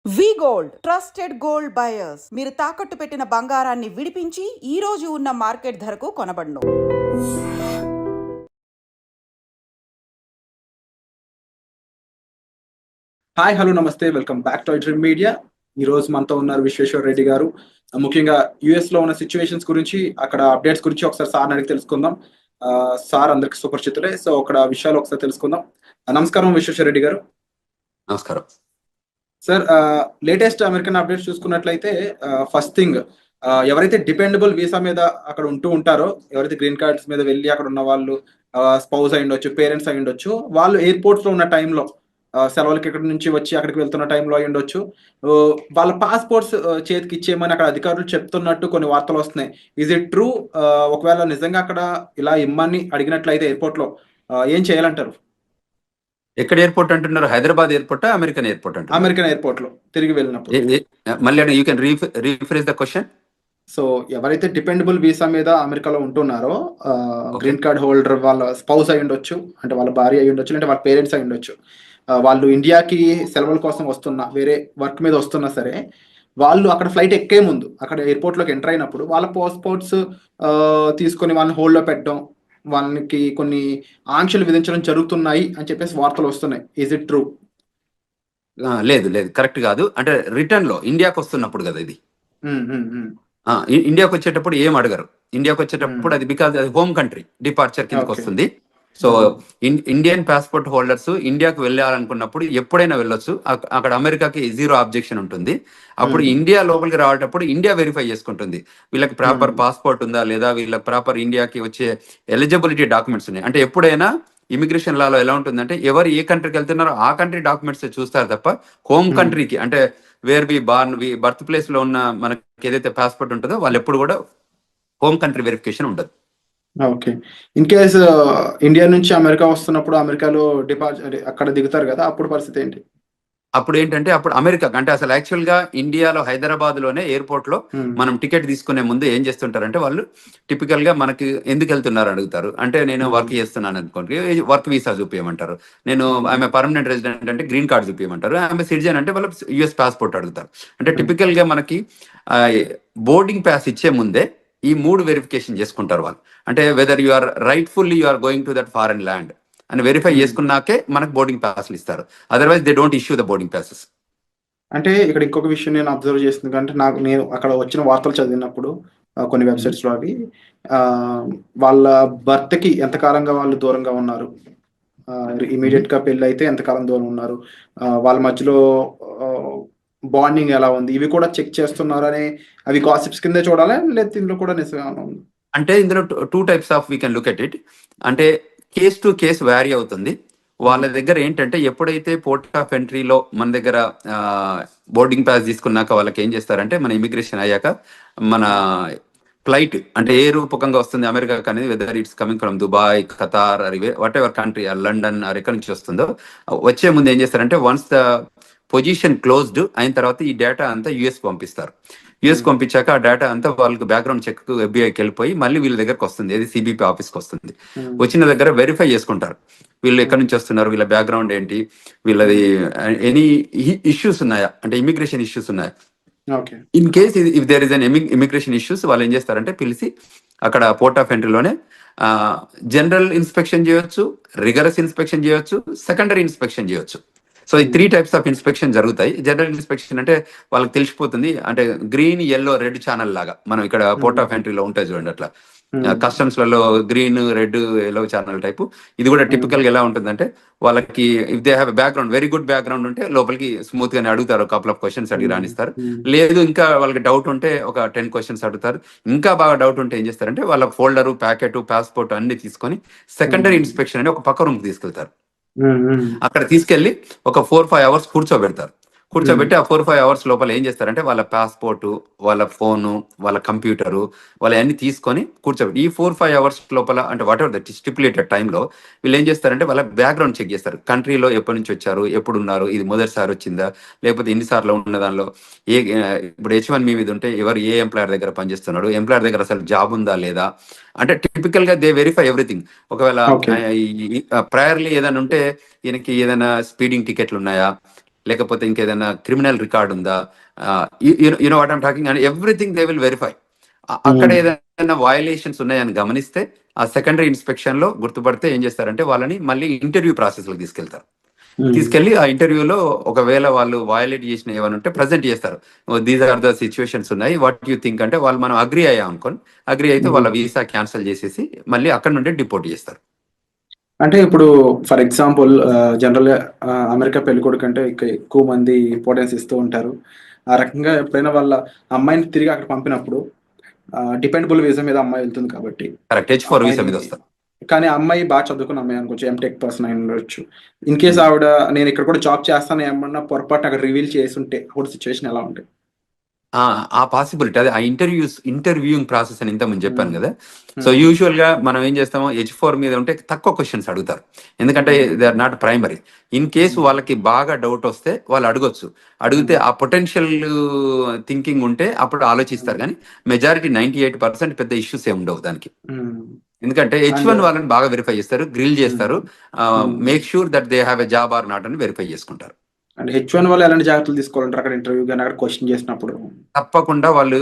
వి gold trusted gold buyers. మీరు తాకట్టు పెట్టిన బంగారాన్ని విడిపించి ఈ రోజు ఉన్న మార్కెట్ ధరకు కొనబడును. హాయ్, హలో, నమస్తే, welcome back to dream media. ఈ రోజు మనతో ఉన్నారు విశ్వేశ్వర రెడ్డి గారు. ముఖ్యంగా యుఎస్ లో ఉన్న సిచ్యువేషన్స్ గురించి, అక్కడ అప్డేట్స్ గురించి ఒకసారి సార్ అడిగి తెలుసుకుందాం. సార్ అందరికి సుపరిచితులే, సో అక్కడ విషయాలు ఒకసారి తెలుసుకుందాం. నమస్కారం విశ్వేశ్వర రెడ్డి గారు. నమస్కారం సార్. లేటెస్ట్ అమెరికన్ అప్డేట్స్ చూసుకున్నట్లయితే ఫస్ట్ థింగ్, ఎవరైతే డిపెండబుల్ వీసా మీద అక్కడ ఉంటూ ఉంటారో, ఎవరైతే గ్రీన్ కార్డ్స్ మీద వెళ్ళి అక్కడ ఉన్న వాళ్ళు స్పౌస్ అయి ఉండొచ్చు, పేరెంట్స్ అయి ఉండొచ్చు, వాళ్ళు ఎయిర్పోర్ట్స్ లో ఉన్న టైంలో సెలవులకి ఇక్కడ నుంచి వచ్చి అక్కడికి వెళ్తున్న టైంలో అయి ఉండొచ్చు, వాళ్ళ పాస్పోర్ట్స్ చేతికి ఇచ్చేయమని అక్కడ అధికారులు చెప్తున్నట్టు కొన్ని వార్తలు వస్తున్నాయి. Is it true? ఒకవేళ నిజంగా అక్కడ ఇలా ఇమ్మని అడిగినట్లయితే ఎయిర్పోర్ట్ లో ఏం చేయాలంటారు? ఎక్కడ ఎయిర్పోర్ట్ అంటున్నారు? హైదరాబాద్ ఎయిర్పోర్ట్, అమెరికన్ ఎయిర్పోర్ట్ అంటారు? అమెరికన్ ఎయిర్పోర్ట్ లో తిరిగి వెళ్ళినప్పుడు. మళ్ళీ you can rephrase the question. So ఎవరైతే డిపెండబుల్ వీసా మీద అమెరికాలో ఉంటున్నారో, గ్రీన్ కార్డ్ హోల్డర్, వాళ్ళ స్పౌస్ అయి ఉండొచ్చు, అంటే వాళ్ళ భార్య అయి ఉండొచ్చు, అంటే వాళ్ళ పేరెంట్స్ అయి ఉండొచ్చు, వాళ్ళు ఇండియాకి సెలవుల కోసం వస్తున్నా, వేరే వర్క్ మీద వస్తున్నా సరే, వాళ్ళు అక్కడ ఫ్లైట్ ఎక్కే ముందు అక్కడ ఎయిర్పోర్ట్ లోకి ఎంటర్ అయినప్పుడు వాళ్ళ పాస్పోర్ట్స్ తీసుకొని వాళ్ళని హోల్డ్ లో పెట్టడం, వాళ్ళకి కొన్ని ఆంక్షలు విధించడం జరుగుతున్నాయి అని చెప్పేసి వార్తలు వస్తున్నాయి. Is it true? లేదు లేదు, కరెక్ట్ కాదు. అంటే రిటర్న్ లో ఇండియాకి వస్తున్నప్పుడు కదా ఇది. ఇండియాకి వచ్చేటప్పుడు ఏం అడగరు. ఇండియాకి వచ్చేటప్పుడు అది బికాజ్ అది హోమ్ కంట్రీ డిపార్చర్ కిందకి వస్తుంది. సో ఇండియన్ పాస్పోర్ట్ హోల్డర్స్ ఇండియాకి వెళ్ళాలనుకున్నప్పుడు ఎప్పుడైనా వెళ్ళొచ్చు. అక్కడ అమెరికాకి జీరో ఆబ్జెక్షన్ ఉంటుంది. అప్పుడు ఇండియా లోపలికి రావటప్పుడు ఇండియా వెరిఫై చేసుకుంటుంది వీళ్ళకి ప్రాపర్ పాస్పోర్ట్ ఉందా లేదా, వీళ్ళకి ప్రాపర్ ఇండియాకి వచ్చే ఎలిజిబిలిటీ డాక్యుమెంట్స్ ఉన్నాయి. అంటే ఎప్పుడైనా ఇమిగ్రేషన్ లాలో ఎలా ఉంటుందంటే, ఎవరు ఏ కంట్రీకి వెళ్తున్నారో ఆ కంట్రీ డాక్యుమెంట్స్ చూస్తారు తప్ప హోమ్ కంట్రీకి, అంటే where we born, birth place లో ఉన్న మనకి ఏదైతే పాస్పోర్ట్ ఉంటుందో వాళ్ళు ఎప్పుడు కూడా హోమ్ కంట్రీ వెరిఫికేషన్ ఉండదు. ఓకే. ఇన్ కేస్ ఇండియా నుంచి అమెరికా వస్తున్నప్పుడు అమెరికాలో అక్కడ దిగుతారు కదా, అప్పుడు పరిస్థితి ఏంటి? అప్పుడు ఏంటంటే, అప్పుడు అమెరికా అంటే అసలు యాక్చువల్ గా ఇండియాలో హైదరాబాద్ లోనే ఎయిర్పోర్ట్ లో మనం టికెట్ తీసుకునే ముందు ఏం చేస్తుంటారంటే, వాళ్ళు టిపికల్ గా మనకి ఎందుకు వెళ్తున్నారు అడుగుతారు. అంటే నేను వర్క్ చేస్తున్నాను అనుకోండి, వర్క్ వీసా చూపించమంటారు. నేను ఆమె పర్మనెంట్ రెసిడెంట్ అంటే గ్రీన్ కార్డ్ చూపించమంటారు. ఆమె సిటిజన్ అంటే వాళ్ళు యుఎస్ పాస్పోర్ట్ అడుగుతారు. అంటే టిపికల్ గా మనకి బోర్డింగ్ పాస్ ఇచ్చే ముందే ఈ 3 వెరిఫికేషన్ చేసుకుంటారు వాళ్ళు. అంటే whether you are rightfully you are going to that foreign land అని వెరిఫై చేసుకున్నాకే మనకు బోర్డింగ్ పాస్లు ఇస్తారు. Otherwise they don't issue the boarding passes. అంటే ఇక్కడ ఇంకొక విషయం నేను అబ్జర్వ్ చేస్తుంది, అంటే నేను అక్కడ వచ్చిన వార్తలు చదివినప్పుడు కొన్ని వెబ్సైట్స్ లో అవి వాళ్ళ భర్తకి ఎంతకాలంగా వాళ్ళు దూరంగా ఉన్నారు, ఇమీడియట్ గా పెళ్లి అయితే ఎంతకాలం దూరం ఉన్నారు, వాళ్ళ మధ్యలో బాండింగ్ ఎలా ఉంది, ఇవి కూడా చెక్ చేస్తున్నారు అని, అవి గాసిప్స్ కింద చూడాలా లేకపోతే ఇందులో కూడా నిజంగా ఉంది? అంటే ఇందులో 2 types of we can look at it. అంటే కేస్ టు కేస్ వ్యారీ అవుతుంది. వాళ్ళ దగ్గర ఏంటంటే, ఎప్పుడైతే పోర్ట్ ఆఫ్ ఎంట్రీలో మన దగ్గర బోర్డింగ్ పాస్ తీసుకున్నాక వాళ్ళకి ఏం చేస్తారంటే, మన ఇమిగ్రేషన్ అయ్యాక మన ఫ్లైట్ అంటే ఏ రూపకంగా వస్తుంది అమెరికాకి అనేది, whether it's coming from Dubai, Qatar, what ever country, London ఎక్కడి నుంచి వస్తుందో, వచ్చే ముందు ఏం చేస్తారంటే, వన్స్ ద పొజిషన్ క్లోజ్డ్ అయిన తర్వాత ఈ డేటా అంతా యుఎస్ పంపిస్తారు. యుఎస్ పంపించాక ఆ డేటా అంతా వాళ్ళకి బ్యాక్గ్రౌండ్ చెక్ ఎఫ్బిఐకి వెళ్ళిపోయి మళ్ళీ వీళ్ళ దగ్గరకు వస్తుంది, ఏది సిబిపి ఆఫీస్కి వస్తుంది. వచ్చిన దగ్గర వెరిఫై చేసుకుంటారు వీళ్ళు ఎక్కడి నుంచి వస్తున్నారు, వీళ్ళ బ్యాక్గ్రౌండ్ ఏంటి, వీళ్ళది ఎనీ ఇష్యూస్ ఉన్నాయా, అంటే ఇమిగ్రేషన్ ఇష్యూస్ ఉన్నాయా. In case if there is an immigration issues, వాళ్ళు ఏం చేస్తారంటే పిలిచి అక్కడ పోర్ట్ ఆఫ్ ఎంట్రీలోనే జనరల్ ఇన్స్పెక్షన్ చేయొచ్చు, రిగరస్ ఇన్స్పెక్షన్ చేయొచ్చు, సెకండరీ ఇన్స్పెక్షన్ చేయొచ్చు. సో ఈ 3 టైప్స్ ఆఫ్ ఇన్స్పెక్షన్ జరుగుతాయి. జనరల్ ఇన్స్పెక్షన్ అంటే వాళ్ళకి తెలిసిపోతుంది, అంటే గ్రీన్, ఎల్లో, రెడ్ ఛానల్ లాగా మనం ఇక్కడ పోర్ట్ ఆఫ్ ఎంట్రీలో ఉంటాయి చూడండి, అట్లా కస్టమ్స్ లలో green, red, yellow channel type. ఇది కూడా టిపికల్ గా ఎలా ఉంటుందంటే, వాళ్ళకి if they have background, very good background ఉంటే లోపలికి స్మూత్ గానే అడుగుతారు, కపుల్ ఆఫ్ క్వశ్చన్స్ అడిగి రాణిస్తారు. లేదు ఇంకా వాళ్ళకి డౌట్ ఉంటే ఒక 10 క్వశ్చన్స్ అడుగుతారు. ఇంకా బాగా డౌట్ ఉంటే ఏం చేస్తారంటే, వాళ్ళ ఫోల్డర్, ప్యాకెట్, పాస్పోర్ట్ అన్ని తీసుకొని సెకండరీ ఇన్స్పెక్షన్ అని ఒక పక్క రూమ్ తీసుకెళ్తారు. అక్కడ తీసుకెళ్లి ఒక 4-5 అవర్స్ కూర్చోబెట్టి ఆ 4-5 అవర్స్ లోపల ఏం చేస్తారంటే, వాళ్ళ పాస్పోర్టు, వాళ్ళ ఫోను, వాళ్ళ కంప్యూటరు, వాళ్ళ అన్ని తీసుకొని కూర్చోబెట్టి ఈ 4-5 అవర్స్ లోపల, అంటే వాట్ ఎవర్ దట్ స్టిపులేటెడ్ టైంలో వీళ్ళు ఏం చేస్తారంటే వాళ్ళ బ్యాక్గ్రౌండ్ చెక్ చేస్తారు. కంట్రీలో ఎప్పటి నుంచి వచ్చారు, ఎప్పుడు ఉన్నారు, ఇది మొదటిసారి వచ్చిందా లేకపోతే ఎన్నిసార్లు ఉన్న దానిలో, ఇప్పుడు H1B మీద ఉంటే ఎవరు ఏ ఎంప్లాయర్ దగ్గర పనిచేస్తున్నాడు, ఎంప్లాయర్ దగ్గర అసలు జాబ్ ఉందా లేదా, అంటే టిపికల్ గా దే వెరిఫై ఎవ్రీథింగ్. ఒకవేళ ప్రయర్లీ ఏదైనా ఉంటే, ఈయనకి ఏదైనా స్పీడింగ్ టికెట్లు ఉన్నాయా, లేకపోతే ఇంకేదైనా క్రిమినల్ రికార్డ్ ఉందా, you know what I'm talking, and everything they will verify. అక్కడ ఏదైనా వయలేషన్స్ ఉన్నాయని గమనిస్తే ఆ సెకండరీ ఇన్స్పెక్షన్ లో గుర్తుపడితే ఏం చేస్తారంటే వాళ్ళని మళ్ళీ ఇంటర్వ్యూ ప్రాసెస్ లో తీసుకెళ్తారు. తీసుకెళ్లి ఆ ఇంటర్వ్యూలో ఒకవేళ వాళ్ళు వయలేట్ చేసిన ఏమైనా ఉంటే ప్రజెంట్ చేస్తారు. దీస్ ఆర్ ద సిచ్యువేషన్స్ ఉన్నాయి, వాట్ యూ థింక్ అంటే వాళ్ళు మనం అగ్రి అయ్యాం అనుకోని, అగ్రి అయితే వాళ్ళ వీసా క్యాన్సిల్ చేసేసి మళ్ళీ అక్కడ నుండి డిపోర్ట్ చేస్తారు. అంటే ఇప్పుడు ఫర్ ఎగ్జాంపుల్ జనరల్ గా అమెరికా పెళ్ళికొడుకు అంటే ఎక్కువ మంది ఇంపార్టెన్స్ ఇస్తూ ఉంటారు. ఆ రకంగా ఎప్పుడైనా వాళ్ళ అమ్మాయిని తిరిగి అక్కడ పంపినప్పుడు డిపెండబుల్ వీసా మీద అమ్మాయి వెళ్తుంది కాబట్టి కరెక్ట్, H4 వీసా అమ్మాయిని, మీద వస్తారు. కానీ ఆ అమ్మాయి బాగా చదువుకున్న అమ్మాయి అనుకోవచ్చు, ఎంటెక్ పర్సన్ అయి ఉండొచ్చు. ఇన్ కేస్ ఆవిడ నేను ఇక్కడ కూడా జాబ్ చేస్తాను ఏమన్నా పొరపాటు అక్కడ రివీల్ చేసి ఉంటే అప్పుడు సిచ్యువేషన్ ఎలా ఉంటుంది? ఆ పాసిబిలిటీ, అదే ఆ ఇంటర్వ్యూయింగ్ ప్రాసెస్ అని ఇంత ముందు చెప్పాను కదా. So Hmm. యూజువల్ గా మనం ఏం చేస్తాము, H4 మీద ఉంటే తక్కువ క్వశ్చన్స్ అడుగుతారు, ఎందుకంటే they are not primary. In case వాళ్ళకి బాగా డౌట్ వస్తే వాళ్ళు అడగొచ్చు. అడిగితే ఆ పొటెన్షియల్ థింకింగ్ ఉంటే అప్పుడు ఆలోచిస్తారు, కానీ మెజారిటీ 98% పెద్ద ఇష్యూస్ ఏమి ఉండవు దానికి. ఎందుకంటే H1 వాళ్ళని బాగా వెరిఫై చేస్తారు, గ్రిల్ చేస్తారు, make sure that they have a job or not అని వెరిఫై చేసుకుంటారు. అంటే H1 వాళ్ళు ఎలాంటి జాగ్రత్తలు తీసుకోవాలంటారు అక్కడ ఇంటర్వ్యూ కానీ అక్కడ క్వశ్చన్ చేసినప్పుడు? తప్పకుండా వాళ్ళు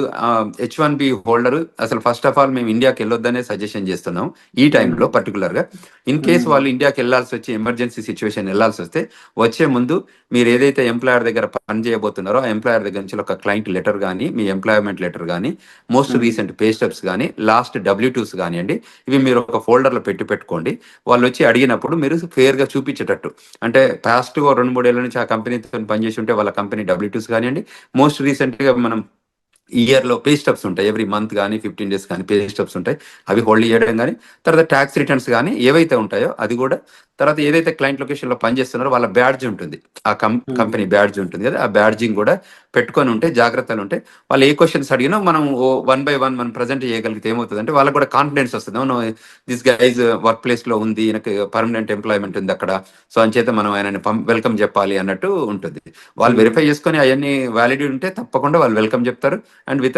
H1B హోల్డర్ అసలు ఫస్ట్ ఆఫ్ ఆల్ మేము ఇండియాకి వెళ్ళొద్దనే సజెషన్ చేస్తున్నాం ఈ టైంలో పర్టికులర్ గా. ఇన్ కేసు వాళ్ళు ఇండియాకి వెళ్ళాల్సి వచ్చి ఎమర్జెన్సీ సిచ్యువేషన్ వెళ్ళాల్సి వస్తే వచ్చే ముందు మీరు ఏదైతే ఎంప్లాయర్ దగ్గర పని చేయబోతున్నారో ఆ ఎంప్లాయర్ దగ్గర నుంచి ఒక క్లయింట్ లెటర్ కానీ, మీ ఎంప్లాయ్మెంట్ లెటర్ కానీ, మోస్ట్ రీసెంట్ పే స్టెప్స్ కానీ, లాస్ట్ W2s కానివ్వండి, ఇవి మీరు ఒక ఫోల్డర్లో పెట్టుకోండి. వాళ్ళు వచ్చి అడిగినప్పుడు మీరు ఫేర్ గా చూపించేటట్టు, అంటే పాస్ట్ 2-3 ఏళ్ల నుంచి ఆ కంపెనీతో పనిచేసి ఉంటే వాళ్ళ కంపెనీ W2s కానివ్వండి, మోస్ట్ రీసెంట్ గా మనం ఇయర్ లో పే స్టబ్స్ ఉంటాయి, ఎవ్రీ మంత్ కానీ 15 days కానీ పే స్టబ్స్ ఉంటాయి, అవి హోల్డ్ చేయడం కానీ, తర్వాత ట్యాక్స్ రిటర్న్స్ కానీ ఏవైతే ఉంటాయో అది కూడా, తర్వాత ఏదైతే క్లయింట్ లొకేషన్ లో పనిచేస్తున్నారో వాళ్ళ బ్యాడ్జ్ ఉంటుంది, ఆ కంపెనీ బ్యాడ్జ్ ఉంటుంది కదా, ఆ బ్యాడ్జింగ్ కూడా పెట్టుకొని ఉంటే జాగ్రత్తలు ఉంటే వాళ్ళు ఏ క్వశ్చన్స్ అడిగినా మనం 1 by 1 మనం ప్రజెంట్ చేయగలిగితే ఏమవుతుంది అంటే వాళ్ళకి కూడా కాన్ఫిడెన్స్ వస్తుంది. దిస్ గైజ్ వర్క్ ప్లేస్ లో ఉంది, నాకు పర్మనెంట్ ఎంప్లాయ్మెంట్ ఉంది అక్కడ, సో అంచేత మనం ఆయనని వెల్కమ్ చెప్పాలి అన్నట్టు ఉంటుంది. వాళ్ళు వెరిఫై చేసుకొని అవన్నీ వ్యాలిడ్ ఉంటే తప్పకుండా వాళ్ళు వెల్కమ్ చెప్తారు, అండ్ విత్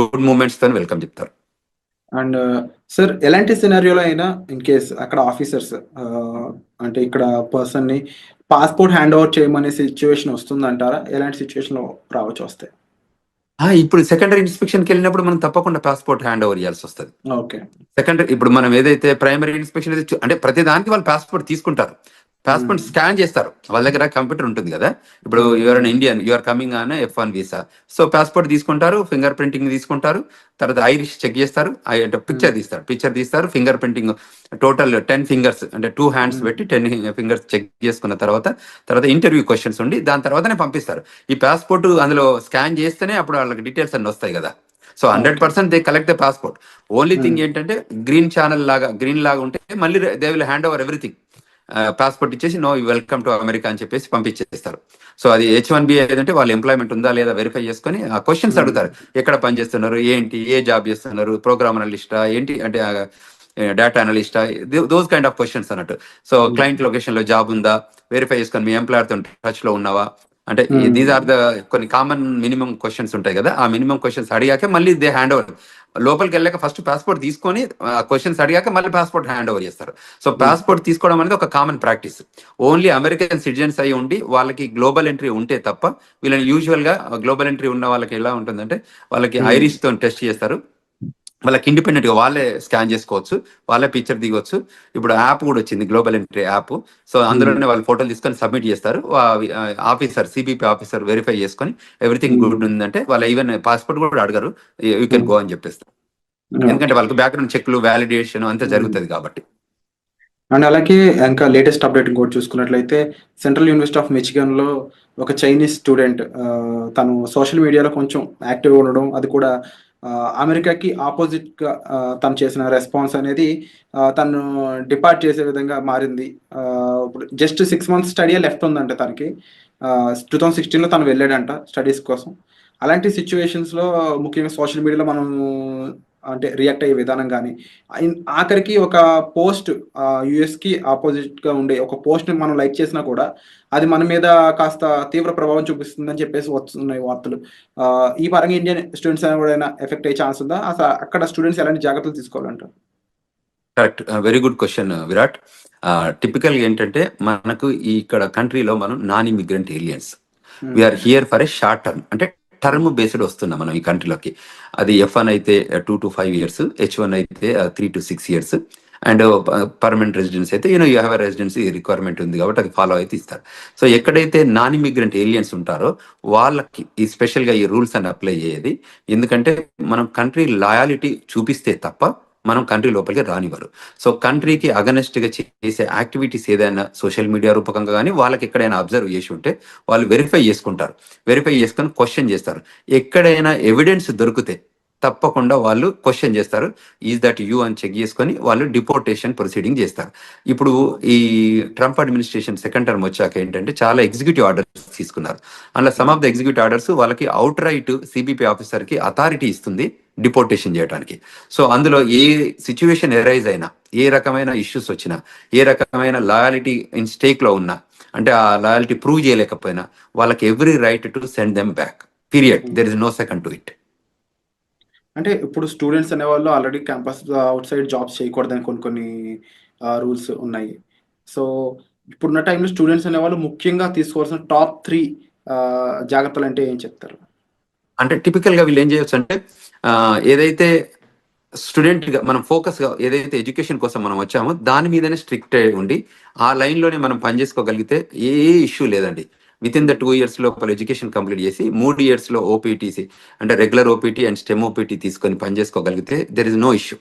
గుడ్ మూమెంట్స్ తో వెల్కమ్ చెప్తారు. అండ్ సార్ ఎలాంటి సినారియోలో అయినా ఇన్ కేస్ అక్కడ ఆఫీసర్స్ అంటే ఇక్కడ పర్సన్ ని పాస్పోర్ట్ హ్యాండ్ ఓవర్ చేయమనే సిచ్యువేషన్ వస్తుందంటారా? ఎలాంటి సిచ్యువేషన్ లో రావచ్చు వస్తే? ఇప్పుడు సెకండరీ ఇన్స్పెక్షన్కి వెళ్ళినప్పుడు మనం తప్పకుండా పాస్పోర్ట్ హ్యాండ్ ఓవర్ చేయాల్సి వస్తుంది. ఓకే. సెకండరీ ఇప్పుడు మనం ఏదైతే ప్రైమరీ ఇన్స్పెక్షన్ అంటే ప్రతి దానికి వాళ్ళు పాస్పోర్ట్ తీసుకుంటారు, పాస్పోర్ట్ స్కాన్ చేస్తారు, వాళ్ళ దగ్గర కంప్యూటర్ ఉంటుంది కదా. ఇప్పుడు your an Indian, you are coming on F1 visa, so passport తీసుకుంటారు, ఫింగర్ ప్రింటింగ్ తీసుకుంటారు, తర్వాత ఐరిష్ చెక్ చేస్తారు, పిక్చర్ తీస్తారు, ఫింగర్ ప్రింటింగ్ టోటల్ 10 fingers అంటే 2 hands పెట్టి 10 fingers చెక్ చేసుకున్న తర్వాత ఇంటర్వ్యూ క్వశ్చన్స్ ఉండి దాని తర్వాతనే పంపిస్తారు. ఈ పాస్పోర్ట్ అందులో స్కాన్ చేస్తేనే అప్పుడు వాళ్ళకి డీటెయిల్స్ అన్ని వస్తాయి కదా. So 100% they collect the passport. Only thing ఏంటంటే గ్రీన్ లాగా ఉంటే మళ్ళీ they will hand over everything. Passport ఇచ్చేసి నో వెల్కమ్ టు అమెరికా అని చెప్పేసి పంపించేస్తారు. సో అది H1B ఏదంటే వాళ్ళ ఎంప్లాయ్మెంట్ ఉందా లేదా వెరిఫై చేసుకొని ఆ క్వశ్చన్స్ అడుగుతారు, ఎక్కడ పని చేస్తున్నారు, ఏంటి, ఏ జాబ్ చేస్తున్నారు, ప్రోగ్రామ్ అనలిస్టా ఏంటి అంటే డేటా అనలిస్టా, దోస్ కైండ్ ఆఫ్ క్వశ్చన్స్ అన్నట్టు. సో క్లయింట్ లొకేషన్ లో జాబ్ ఉందా వెరిఫై చేసుకొని, మీ ఎంప్లాయర్ తో టచ్ లో ఉన్నావా, అంటే దీస్ ఆర్ ద కొన్ని కామన్ మినిమం క్వశ్చన్స్ ఉంటాయి కదా. ఆ మినిమం క్వశ్చన్స్ అడిగాక మళ్ళీ దే హ్యాండ్ ఓవర్, లోపలికి వెళ్ళాక ఫస్ట్ పాస్పోర్ట్ తీసుకొని క్వశ్చన్స్ అడిగాక మళ్ళీ పాస్పోర్ట్ హ్యాండ్ ఓవర్ చేస్తారు. సో పాస్పోర్ట్ తీసుకోవడం అనేది ఒక common practice. Only American citizens అయి ఉండి వాళ్ళకి గ్లోబల్ ఎంట్రీ ఉంటే తప్ప వీళ్ళని యూజువల్ గా గ్లోబల్ ఎంట్రీ ఉన్న వాళ్ళకి ఎలా ఉంటుందంటే వాళ్ళకి ఐరిష్ తో టెస్ట్ చేస్తారు, వాళ్ళకి ఇండిపెండెంట్ గా వాళ్ళే స్కాన్ చేసుకోవచ్చు, వాళ్ళే పిక్చర్ దిగొచ్చు. ఇప్పుడు యాప్ కూడా వచ్చింది, గ్లోబల్ ఎంట్రీ యాప్. సో అందులోనే వాళ్ళు ఫోటోలు తీసుకొని సబ్మిట్ చేస్తారు, ఆఫీసర్ CBP ఆఫీసర్ వెరిఫై చేసుకొని ఎవ్రీథింగ్ గుడ్ ఉందంటే వాళ్ళు ఈవెన్ పాస్పోర్ట్ కూడా అడగరు, యూ కెన్ గో అని చెప్పేస్తారు. ఎందుకంటే వాళ్ళకి బ్యాక్గ్రౌండ్ చెక్లు, వ్యాలిడేషన్ అంతా జరుగుతుంది కాబట్టి. అండ్ అలాగే ఇంకా లేటెస్ట్ అప్డేట్ ఇంకోటి చూసుకున్నట్లయితే సెంట్రల్ యూనివర్సిటీ ఆఫ్ మిచిగన్ లో ఒక చైనీస్ స్టూడెంట్ తను సోషల్ మీడియాలో కొంచెం యాక్టివ్గా ఉండడం, అది కూడా అమెరికాకి ఆపోజిట్ గా తను చేసిన రెస్పాన్స్ అనేది తను డిపార్ట్ చేసే విధంగా మారింది. ఇప్పుడు జస్ట్ 6 months స్టడీ లెఫ్ట్ ఉందంట తనకి. 2016లో తను వెళ్ళాడంట స్టడీస్ కోసం. అలాంటి సిచ్యువేషన్స్లో ముఖ్యంగా సోషల్ మీడియాలో మనం అంటే రియాక్ట్ అయ్యే విధానం కానీ, ఆఖరికి ఒక పోస్ట్ యుఎస్కి ఆపోజిట్గా ఉండే ఒక పోస్ట్ని మనం లైక్ చేసినా కూడా అది మన మీద కాస్త తీవ్ర ప్రభావం చూపిస్తుందని చెప్పేసి వస్తున్నాయి వార్తలు. ఈ పరంగా ఇండియన్ స్టూడెంట్స్ ఎవరైనా ఎఫెక్ట్ అయ్యే ఛాన్స్ ఉందా? అసలు అక్కడ స్టూడెంట్స్ ఎలాంటి జాగ్రత్తలు తీసుకోవాలంటారు? Correct. Very good question Virat. Typical ఏంటంటే మనకు ఈ ఇక్కడ కంట్రీలో మనం non immigrant aliens, we are here for a short term, అంటే టర్మ్ బేస్డ్ వస్తున్నాం మనం ఈ కంట్రీలోకి. అది F1 అయితే 2 to 5 years, H1 అయితే 3 to 6 years, and permanent residence అయితే యూ హ్యావ్ రెసిడెన్సీ రిక్వైర్మెంట్ ఉంది కాబట్టి అది ఫాలో అయితే ఇస్తారు. సో ఎక్కడైతే నాన్ ఇమిగ్రెంట్ ఏలియన్స్ ఉంటారో వాళ్ళకి ఈ స్పెషల్గా ఈ రూల్స్ అని అప్లై అయ్యేది. ఎందుకంటే మనం కంట్రీ లాయాలిటీ చూపిస్తే తప్ప మనం కంట్రీ లోపలికి రానివ్వరు. సో కంట్రీకి అగనెస్ట్ గా చేసే యాక్టివిటీస్ ఏదైనా సోషల్ మీడియా రూపకంగా కానీ వాళ్ళకి ఎక్కడైనా అబ్జర్వ్ చేసి ఉంటే వాళ్ళు వెరిఫై చేసుకుంటారు. వెరిఫై చేసుకొని క్వశ్చన్ చేస్తారు. ఎక్కడైనా ఎవిడెన్స్ దొరికితే తప్పకుండా వాళ్ళు క్వశ్చన్ చేస్తారు. ఈజ్ దట్ యూ అని చెక్ చేసుకొని వాళ్ళు డిపోర్టేషన్ ప్రొసీడింగ్ చేస్తారు. ఇప్పుడు ఈ ట్రంప్ అడ్మినిస్ట్రేషన్ సెకండ్ టర్మ్ వచ్చాక ఏంటంటే చాలా ఎగ్జిక్యూటివ్ ఆర్డర్స్ తీసుకున్నారు. అందులో some of the executive orders వాళ్ళకి అవుట్ రైట్ సిబిపి ఆఫీసర్ కి అథారిటీ ఇస్తుంది డిపోర్టేషన్ చేయడానికి. సో అందులో ఏ సిచ్యువేషన్ ఎరైజ్ అయినా, ఏ రకమైన ఇష్యూస్ వచ్చినా, ఏ రకమైన లాయాలిటీ ఇన్ స్టేక్ లో ఉన్నా, అంటే ఆ లాయాలిటీ ప్రూవ్ చేయలేకపోయినా వాళ్ళకి every right to send them back, period. There is no second to it. అంటే ఇప్పుడు స్టూడెంట్స్ అనేవాళ్ళు already campus outside jobs చేయకూడదని కొన్ని రూల్స్ ఉన్నాయి. సో ఇప్పుడున్న టైంలో స్టూడెంట్స్ అనేవాళ్ళు ముఖ్యంగా తీసుకోవాల్సిన టాప్ 3 జాగ్రత్తలు అంటే ఏం చెప్తారు? అంటే టిపికల్ గా వీళ్ళు ఏం చేయొచ్చు అంటే ఏదైతే స్టూడెంట్ గా మనం ఫోకస్ గా ఏదైతే ఎడ్యుకేషన్ కోసం మనం వచ్చామో దాని మీదనే స్ట్రిక్ట్ ఉండి ఆ లైన్ లోనే మనం పనిచేసుకోగలిగితే ఏ ఇష్యూ లేదండి. విత్ ఇన్ ద 2 years లోపల ఎడ్యుకేషన్ కంప్లీట్ చేసి 3 years లో ఓపీటీసీ అంటే regular OPT and stem OPT తీసుకొని పనిచేసుకోగలిగితే దెర్ ఇస్ నో ఇష్యూ.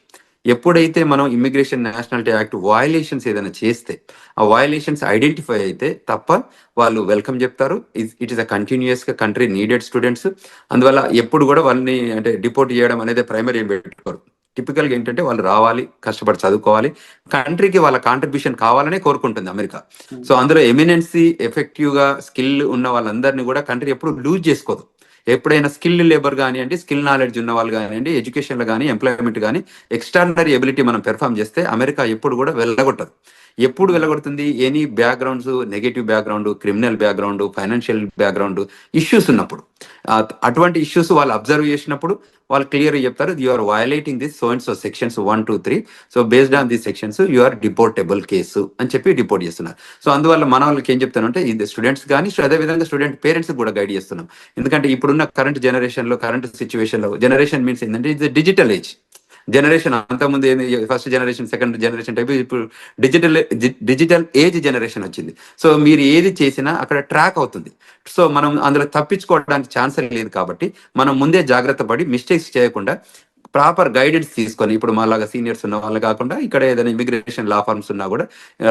ఎప్పుడైతే మనం ఇమిగ్రేషన్ నేషనాలిటీ యాక్ట్ వయలేషన్స్ ఏదైనా చేస్తే ఆ వయలేషన్స్ ఐడెంటిఫై అయితే తప్ప వాళ్ళు వెల్కమ్ చెప్తారు. ఇట్ ఈస్ అ కంటిన్యూస్ గా కంట్రీ నీడెడ్ స్టూడెంట్స్. అందువల్ల ఎప్పుడు కూడా వాళ్ళని అంటే డిపోర్ట్ చేయడం అనేది ప్రైమరీ ఏం పెట్టుకోరు. టిపికల్ గా ఏంటంటే వాళ్ళు రావాలి, కష్టపడి చదువుకోవాలి, కంట్రీకి వాళ్ళ కాంట్రిబ్యూషన్ కావాలనే కోరుకుంటుంది అమెరికా. సో అందులో ఎమినెన్సీ ఎఫెక్టివ్ గా స్కిల్ ఉన్న వాళ్ళందరినీ కూడా కంట్రీ ఎప్పుడు లూజ్ చేసుకోదు. ఎప్పుడైనా స్కిల్ లేబర్ కానివ్వండి, స్కిల్ నాలెడ్జ్ ఉన్న వాళ్ళు కానివ్వండి, ఎడ్యుకేషన్లో కానీ ఎంప్లాయ్మెంట్ కానీ ఎక్స్ట్రాడినరీ ఎబిలిటీ మనం పెర్ఫామ్ చేస్తే అమెరికా ఎప్పుడు కూడా వెళ్ళగొట్టదు. ఎప్పుడు వెళ్ళగొడుతుంది? Any backgrounds, negative background, criminal background, financial background issues ఉన్నప్పుడు, అటువంటి ఇష్యూస్ వాళ్ళు అబ్జర్వ్ చేసినప్పుడు వాళ్ళు క్లియర్ చెప్తారు, you are violating this so and so sections 1, 2, 3. So based on this sections you are deportable case అని చెప్పి డిపోర్ట్ చేస్తున్నారు. సో అందువల్ల మన వాళ్ళకి ఏం చెప్తానంటే ఇది స్టూడెంట్స్ కానీ అదేవిధంగా స్టూడెంట్ పేరెంట్స్ కూడా గైడ్ చేస్తున్నాం. ఎందుకంటే ఇప్పుడున్న కరెంట్ జనరేషన్ లో, కరెంట్ సిచ్యువేషన్ లో, జనరేషన్ మీన్స్ ఏంటంటే ఇది డిజిటల్ ఏజ్ జనరేషన్. అంతకుముందు first generation, second generation type, ఇప్పుడు డిజిటల్ ఏజ్ జనరేషన్ వచ్చింది. సో మీరు ఏది చేసినా అక్కడ ట్రాక్ అవుతుంది. సో మనం అందులో తప్పించుకోవడానికి ఛాన్స్ లేదు. కాబట్టి మనం ముందే జాగ్రత్త పడి మిస్టేక్స్ చేయకుండా ప్రాపర్ గైడెన్స్ తీసుకొని, ఇప్పుడు మాలాగా సీనియర్స్ ఉన్న వాళ్ళు కాకుండా ఇక్కడ ఏదైనా ఇమిగ్రేషన్ లా ఫర్మ్స్ ఉన్నా కూడా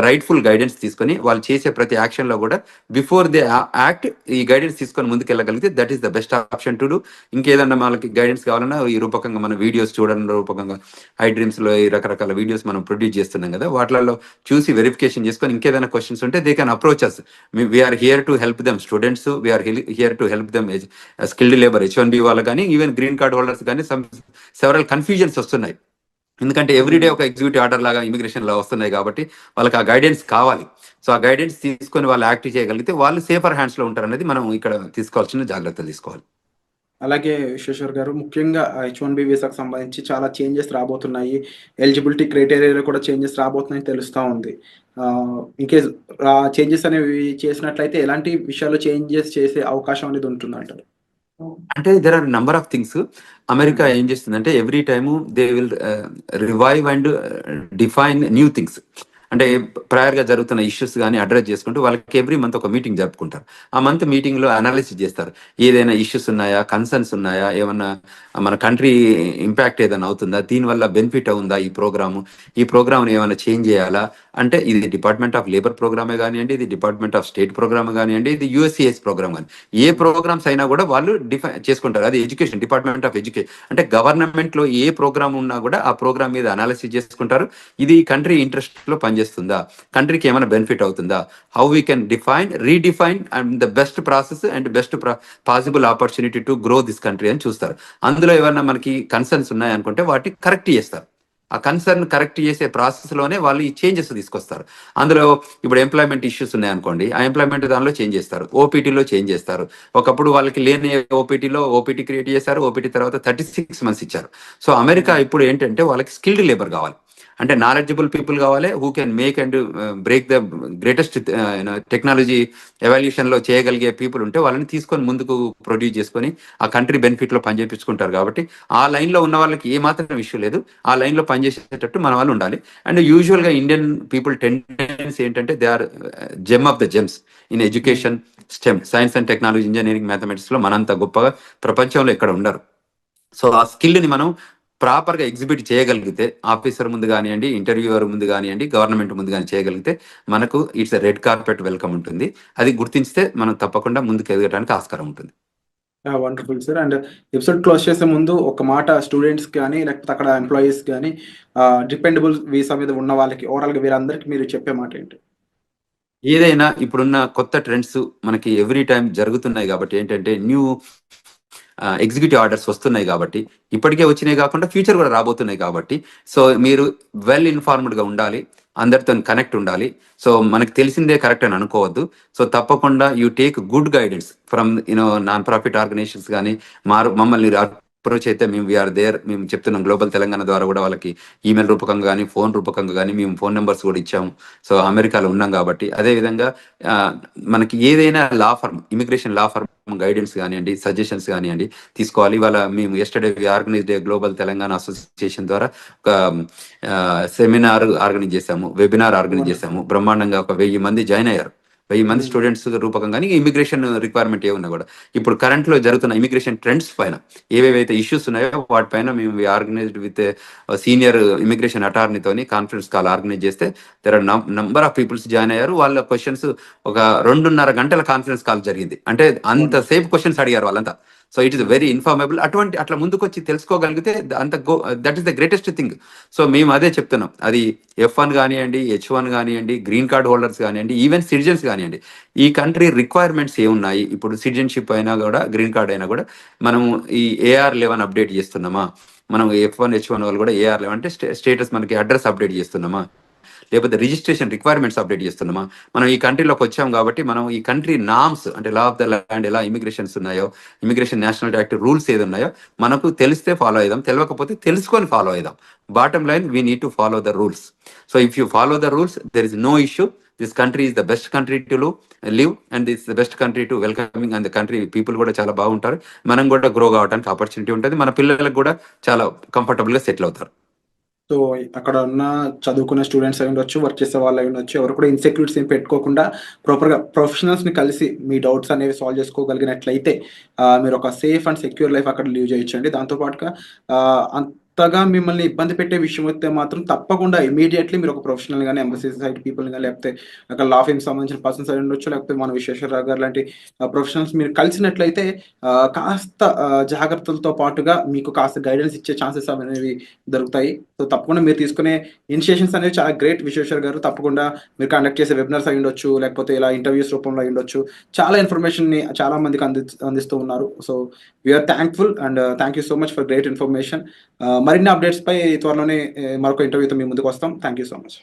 రైట్ఫుల్ గైడెన్స్ తీసుకొని వాళ్ళు చేసే ప్రతి యాక్షన్ లో కూడా బిఫోర్ దే యాక్ట్ ఈ గైడెన్స్ తీసుకొని ముందుకెళ్ళగలిగితే that is the best option to do. ఇంకేదన్నా వాళ్ళకి గైడెన్స్ కావాలన్నా ఈ రూపకంగా మన వీడియోస్ చూడడం రూపకంగా ఐ డ్రీమ్స్ లో ఈ రకరకాల వీడియోస్ మనం ప్రొడ్యూస్ చేస్తున్నాం కదా, వాటిలలో చూసి వెరిఫికేషన్ చేసుకొని ఇంకేదైనా క్వశ్చన్స్ ఉంటే they can approach us. We are here to help them students, we are here to help them skilled labour H1B వాళ్ళు కానీ, ఈవెన్ గ్రీన్ కార్డ్ హోల్డర్స్ కానీ సెవరల్ కన్ఫ్యూజన్స్ వస్తున్నాయి. ఎందుకంటే ఎవ్రీడే ఒక ఎగ్జిక్యూటివ్ ఆర్డర్ లాగా ఇమిగ్రేషన్ లో వస్తున్నాయి కాబట్టి వాళ్ళకి ఆ గైడెన్స్ కావాలి. సో ఆ గైడెన్స్ తీసుకొని వాళ్ళు యాక్ట్ చేయగలిగితే వాళ్ళు సేఫర్ హ్యాండ్స్ లో ఉంటారు అనేది మనం ఇక్కడ తీసుకోవాల్సిన జాగ్రత్తలు తీసుకోవాలి. అలాగే విశ్వేశ్వర్ గారు, ముఖ్యంగా H1B వీసాకు సంబంధించి చాలా చేంజెస్ రాబోతున్నాయి. ఎలిజిబిలిటీ క్రైటీరియాలో కూడా చేంజెస్ రాబోతున్నాయని తెలుస్తూ ఉంది. ఇన్కేస్ చేంజెస్ అనేవి చేసినట్లయితే ఎలాంటి విషయాలు చేంజెస్ చేసే అవకాశం అనేది ఉంటుందంటారు? అంటే there are number of things. America ఏం చేస్తుందంటే every time they will revive and define new things. అంటే ప్రయర్ గా జరుగుతున్న ఇష్యూస్ కానీ అడ్రస్ చేసుకుంటూ వాళ్ళకి ఎవ్రీ మంత్ ఒక మీటింగ్ జరుపుకుంటారు. ఆ మంత్ మీటింగ్ లో అనాలిసిస్ చేస్తారు. ఏదైనా ఇష్యూస్ ఉన్నాయా, కన్సర్న్స్ ఉన్నాయా, ఏమన్నా మన కంట్రీ ఇంపాక్ట్ ఏదైనా అవుతుందా, దీనివల్ల బెనిఫిట్ ఉందా ఈ ప్రోగ్రామ్ ఏమైనా చేంజ్ చేయాలా, అంటే ఇది డిపార్ట్మెంట్ ఆఫ్ లేబర్ ప్రోగ్రామే కానివ్వండి, ఇది డిపార్ట్మెంట్ ఆఫ్ స్టేట్ ప్రోగ్రామ్ కానివ్వండి, ఇది USCIS ప్రోగ్రామ్ కానీ, ఏ ప్రోగ్రామ్స్ అయినా కూడా వాళ్ళు డిఫైన్ చేసుకుంటారు. అది ఎడ్యుకేషన్, డిపార్ట్మెంట్ ఆఫ్ ఎడ్యుకేషన్ అంటే గవర్నమెంట్ లో ఏ ప్రోగ్రామ్ ఉన్నా కూడా ఆ ప్రోగ్రామ్ మీద అనాలిసిస్ చేసుకుంటారు. ఇది కంట్రీ ఇంట్రెస్ట్ లో పనిచేస్తుందా, కంట్రీకి ఏమైనా బెనిఫిట్ అవుతుందా, how we can redefine and the best process and best possible opportunity to grow this country అని చూస్తారు. అందులో ఏమన్నా మనకి కన్సర్న్స్ ఉన్నాయనుకుంటే వాటిని కరెక్ట్ చేస్తారు. ఆ కన్సర్న్ కరెక్ట్ చేసే ప్రాసెస్ లోనే వాళ్ళు ఈ చేంజెస్ తీసుకొస్తారు. అందులో ఇప్పుడు ఎంప్లాయ్మెంట్ ఇష్యూస్ ఉన్నాయనుకోండి, ఆ ఎంప్లాయ్మెంట్ దానిలో చేంజ్ చేస్తారు, ఓపీటీలో చేంజ్ చేస్తారు. ఒకప్పుడు వాళ్ళకి లేని ఓపీటీలో ఓపీటీ క్రియేట్ చేశారు, ఓపీటీ తర్వాత 36 months ఇచ్చారు. సో అమెరికా ఇప్పుడు ఏంటంటే వాళ్ళకి స్కిల్డ్ లేబర్ కావాలి. అంటే నాలెడ్జబుల్ పీపుల్ కావాలి, who can make and break the greatest technology evolution లో చేయగలిగే పీపుల్ ఉంటే వాళ్ళని తీసుకొని ముందుకు ప్రొడ్యూస్ చేసుకొని ఆ కంట్రీ బెనిఫిట్ లో పనిచేపించుకుంటారు. కాబట్టి ఆ లైన్ లో ఉన్న వాళ్ళకి ఏ మాత్రం ఇష్యూ లేదు, ఆ లైన్ లో పనిచేసేటట్టు మన వాళ్ళు ఉండాలి. అండ్ యూజువల్ గా ఇండియన్ పీపుల్ టెండెన్సీ ఏంటంటే they are gem of the gems in education, STEM, science and technology, engineering, mathematics లో మనంత గొప్పగా ప్రపంచంలో ఎక్కడ ఉండరు. సో ఆ స్కిల్ని మనం ప్రాపర్ గా ఎగ్జిబిట్ చేయగలిగితే, ఆఫీసర్ ముందు కానివ్వండి, ఇంటర్వ్యూవర్ ముందు కానివ్వండి, గవర్నమెంట్ ముందు కానీ చేయగలిగితే మనకు ఇట్స్ రెడ్ కార్పెట్ వెల్కమ్ ఉంటుంది. అది గుర్తించితే మనం తప్పకుండా ముందుకు ఎదగడానికి ఆస్కారం ఉంటుంది. Wonderful sir. And episode close చేసే ముందు ఒక మాట స్టూడెంట్స్ కానీ లేకపోతే అక్కడ ఎంప్లాయీస్ కానీ డిపెండబుల్ వీసా మీద ఉన్న వాళ్ళకి ఓవరాల్గా వీరందరికీ మీరు చెప్పే మాట ఏంటి? ఏదైనా ఇప్పుడున్న కొత్త ట్రెండ్స్ మనకి ఎవ్రీ టైం జరుగుతున్నాయి కాబట్టి ఏంటంటే న్యూ ఎగ్జిక్యూటివ్ ఆర్డర్స్ వస్తున్నాయి కాబట్టి, ఇప్పటికే వచ్చినాయి కాకుండా ఫ్యూచర్ కూడా రాబోతున్నాయి కాబట్టి, సో మీరు వెల్ ఇన్ఫార్మ్డ్ గా ఉండాలి, అందరితో కనెక్ట్ ఉండాలి. సో మనకు తెలిసిందే కరెక్ట్ అని అనుకోవద్దు. సో తప్పకుండా you take good guidance from non profit organisations కానీ మమ్మల్ని అప్రోచ్ అయితే మేము వీఆర్ దేర్. మేము చెప్తున్నాం గ్లోబల్ తెలంగాణ ద్వారా కూడా వాళ్ళకి ఈమెయిల్ రూపకంగా కానీ ఫోన్ రూపకంగా కానీ మేము ఫోన్ నెంబర్స్ కూడా ఇచ్చాము. సో అమెరికాలో ఉన్నాం కాబట్టి అదేవిధంగా మనకి ఏదైనా law firm, immigration law firm guidance కానివ్వండి, సజెషన్స్ కానివ్వండి తీసుకోవాలి. ఇవాళ మేము yesterday organised global Telangana association ద్వారా ఒక సెమినార్ ఆర్గనైజ్ చేశాము, వెబినార్ ఆర్గనైజ్ చేశాము. బ్రహ్మాండంగా ఒక 1000 మంది జాయిన్ అయ్యారు. 1000 మంది స్టూడెంట్స్ రూపకంగా ఇమిగ్రేషన్ రిక్వైర్మెంట్ ఏమున్నా కూడా ఇప్పుడు కరెంట్ లో జరుగుతున్న ఇమిగ్రేషన్ ట్రెండ్స్ పైన ఏవేవైతే ఇష్యూస్ ఉన్నాయో వాటిపైన మేము ఆర్గనైజ్డ్ విత్ సీనియర్ ఇమిగ్రేషన్ అటార్నీతోని కాన్ఫరెన్స్ కాల్ ఆర్గనైజ్ చేస్తే there are number of peoples join అయ్యారు. వాళ్ళ క్వశ్చన్స్ ఒక 2.5 గంటల కాన్ఫరెన్స్ కాల్ జరిగింది. అంటే అంత సేఫ్ క్వశ్చన్స్ అడిగారు వాళ్ళంతా. So it is very informable. అట్లా ముందుకు వచ్చి తెలుసుకోగలిగితే that is the greatest thing. So మేము అదే చెప్తున్నాం. అది F1 కానివ్వండి, H1 కానివ్వండి, గ్రీన్ కార్డ్ హోల్డర్స్ కానివ్వండి, ఈవెన్ సిటిజన్స్ కానివ్వండి, ఈ కంట్రీ రిక్వైర్మెంట్స్ ఏమున్నాయి, ఇప్పుడు సిటిజన్షిప్ అయినా కూడా గ్రీన్ కార్డ్ అయినా కూడా మనం ఈ AR11 అప్డేట్ చేస్తున్నామా, మనం F1 H1 వాళ్ళు కూడా AR11 అంటే స్టేటస్ మనకి అడ్రస్ అప్డేట్ చేస్తున్నామా, లేకపోతే రిజిస్ట్రేషన్ రిక్వైర్మెంట్స్ అప్డేట్ చేస్తున్నామా. మనం ఈ కంట్రీలోకి వచ్చాం కాబట్టి మనం ఈ కంట్రీ నామ్స్ అంటే లా ఆఫ్ ద ల్యాండ్ ఎలా ఇమిగ్రేషన్స్ ఉన్నాయో, ఇమిగ్రేషన్ నేషనల్ యాక్ట్ రూల్స్ ఏది ఉన్నాయో మనకు తెలిస్తే ఫాలో అయిదాం, తెలియకపోతే తెలుసుకొని ఫాలో అయిదాం. Bottom line we need to follow the rules. So if you follow the rules there is no issue. This country is the best country to live and this the best country to welcoming. And the country people కూడా చాలా బాగుంటారు. మనం కూడా grow కావడానికి opportunity ఉంటుంది. మన పిల్లలకు కూడా చాలా కంఫర్టబుల్ గా సెటిల్ అవుతారు. సో అక్కడ ఉన్న చదువుకునే స్టూడెంట్స్ అయి ఉండొచ్చు, వర్క్ చేసే వాళ్ళు అయి ఉండొచ్చు, ఎవరు కూడా ఇన్సెక్యూరిటీస్ ఏం పెట్టుకోకుండా ప్రాపర్గా ప్రొఫెషనల్స్ని కలిసి మీ డౌట్స్ అనేవి సాల్వ్ చేసుకోగలిగినట్లయితే మీరు ఒక సేఫ్ అండ్ సెక్యూర్ లైఫ్ అక్కడ లీవ్ చేయొచ్చండి. దాంతోపాటుగా అంతగా మిమ్మల్ని ఇబ్బంది పెట్టే విషయం అయితే మాత్రం తప్పకుండా ఇమీడియట్లీ మీరు ఒక ప్రొఫెషనల్ కానీ ఎంబసీ సైడ్ పీపుల్ కానీ లేకపోతే అక్కడ లా ఫీమ్ సంబంధించిన పర్సన్స్ అయి ఉండొచ్చు, లేకపోతే మన విశ్వేశ్వరరావు గారు లాంటి ప్రొఫెషనల్స్ మీరు కలిసినట్లయితే కాస్త జాగ్రత్తలతో పాటుగా మీకు కాస్త గైడెన్స్ ఇచ్చే ఛాన్సెస్ అనేవి దొరుకుతాయి. సో తప్పకుండా మీరు తీసుకునే ఇనిషియేషన్స్ అనేవి చాలా గ్రేట్ విశ్వేశ్వర్ గారు. తప్పకుండా మీరు కండక్ట్ చేసే వెబినార్స్ అయి ఉండొచ్చు, లేకపోతే ఇలా ఇంటర్వ్యూస్ రూపంలో అయి ఉండొచ్చు, చాలా ఇన్ఫర్మేషన్ని చాలా మందికి అందిస్తూ ఉన్నారు. So we are thankful and thank you so much for great information. మరిన్ని అప్డేట్స్ పై త్వరలోనే మరొక ఇంటర్వ్యూతో మీ ముందుకు వస్తాం. Thank you so much.